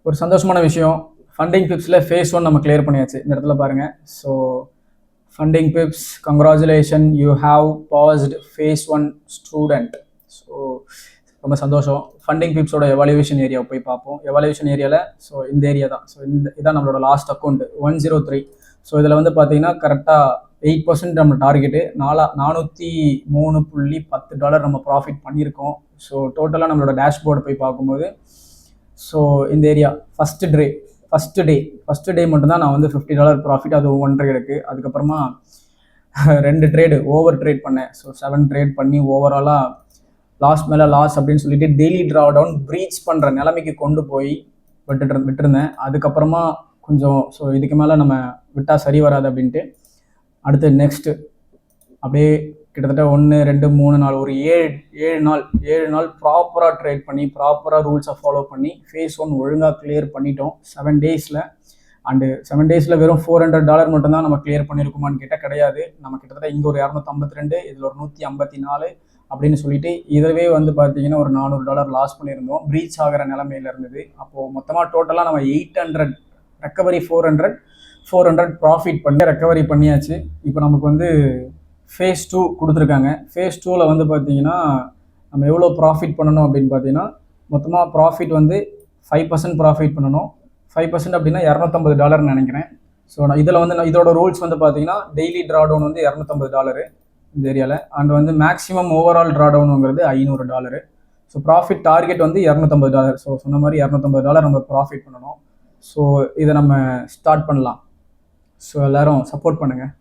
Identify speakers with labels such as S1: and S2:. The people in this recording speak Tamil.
S1: ஒரு சந்தோஷமான விஷயம். ஃபண்டிங் பிப்ஸில் ஃபேஸ் 1 நம்ம கிளியர் பண்ணியாச்சு. இந்த இடத்துல பாருங்கள். So funding peeps, congratulation, you have passed phase 1 student. So ரொம்ப சந்தோஷம். ஃபண்டிங் பிப்ஸோட எவாலுவேஷன் ஏரியாவை போய் பார்ப்போம். எவாலுவேஷன் ஏரியாவில் ஸோ இந்த ஏரியா தான். ஸோ இதான் நம்மளோட லாஸ்ட் அக்கௌண்ட் 103. ஸோ இதில் வந்து பார்த்தீங்கன்னா கரெக்டாக 8% நம்ம டார்கெட்டு. 403.10 டாலர் நம்ம ப்ராஃபிட் பண்ணியிருக்கோம். ஸோ டோட்டலாக நம்மளோட டேஷ்போர்டு போய் பார்க்கும்போது ஸோ இந்த ஏரியா ஃபஸ்ட்டு டே மட்டும்தான் நான் வந்து $50 ப்ராஃபிட், அது 1 ட்ரேடுக்கு. அதுக்கப்புறமா 2 ட்ரேடு ஓவர் ட்ரேட் பண்ணேன். ஸோ 7 ட்ரேட் பண்ணி ஓவராலாக லாஸ் மேலே லாஸ் அப்படின்னு சொல்லிட்டு டெய்லி ட்ரா டவுன் ப்ரீச் பண்ணுற நிலைமைக்கு கொண்டு போய் விட்டுருந்தேன். அதுக்கப்புறமா கொஞ்சம் ஸோ இதுக்கு மேலே நம்ம விட்டால் சரி வராது அப்படின்ட்டு அடுத்து நெக்ஸ்ட்டு அப்படியே கிட்டத்தட்ட 1 2 3 4 ஒரு 7 நாள் ப்ராப்பராக ட்ரேட் பண்ணி ப்ராப்பராக ரூல்ஸை ஃபாலோ பண்ணி ஃபேஸ் 1 ஒழுங்காக கிளியர் பண்ணிட்டோம் 7 டேஸில். அண்டு 7 டேஸில் வெறும் $400 மட்டும்தான் நம்ம கிளியர் பண்ணியிருக்குமான்னு கேட்டால் கிடையாது. நம்ம கிட்டத்தட்ட இங்கே ஒரு 252, இதில் ஒரு 154 அப்படின்னு சொல்லிட்டு இதவே வந்து பார்த்தீங்கன்னா ஒரு $400 லாஸ் பண்ணியிருந்தோம். ப்ரீச் ஆகிற நிலைமையில் இருந்தது. அப்போது மொத்தமாக டோட்டலாக நம்ம 800 ரெக்கவரி, 400 ப்ராஃபிட் பண்ணி ரெக்கவரி பண்ணியாச்சு. இப்போ நமக்கு வந்து ஃபேஸ் 2 கொடுத்துருக்காங்க. ஃபேஸ் 2வில் வந்து பார்த்தீங்கன்னா நம்ம எவ்வளோ ப்ராஃபிட் பண்ணணும் அப்படின்னு பார்த்தீங்கன்னா மொத்தமாக ப்ராஃபிட் வந்து 5% ப்ராஃபிட் பண்ணணும். 5% அப்படின்னா $250 நினைக்கிறேன். ஸோ நான் இதில் வந்து இதோட ரூல்ஸ் வந்து பார்த்தீங்கன்னா டெய்லி ட்ரா டவுன் வந்து $250 இந்த ஏரியாவில். அண்ட் வந்து மேக்ஸிமம் ஓவரால் ட்ரா டவுனுங்கிறது $500. ஸோ ப்ராஃபிட் டார்கெட் வந்து $250. ஸோ சொன்ன மாதிரி $250 நம்ம ப்ராஃபிட் பண்ணணும். ஸோ இதை நம்ம ஸ்டார்ட் பண்ணலாம். ஸோ எல்லோரும் சப்போர்ட் பண்ணுங்கள்.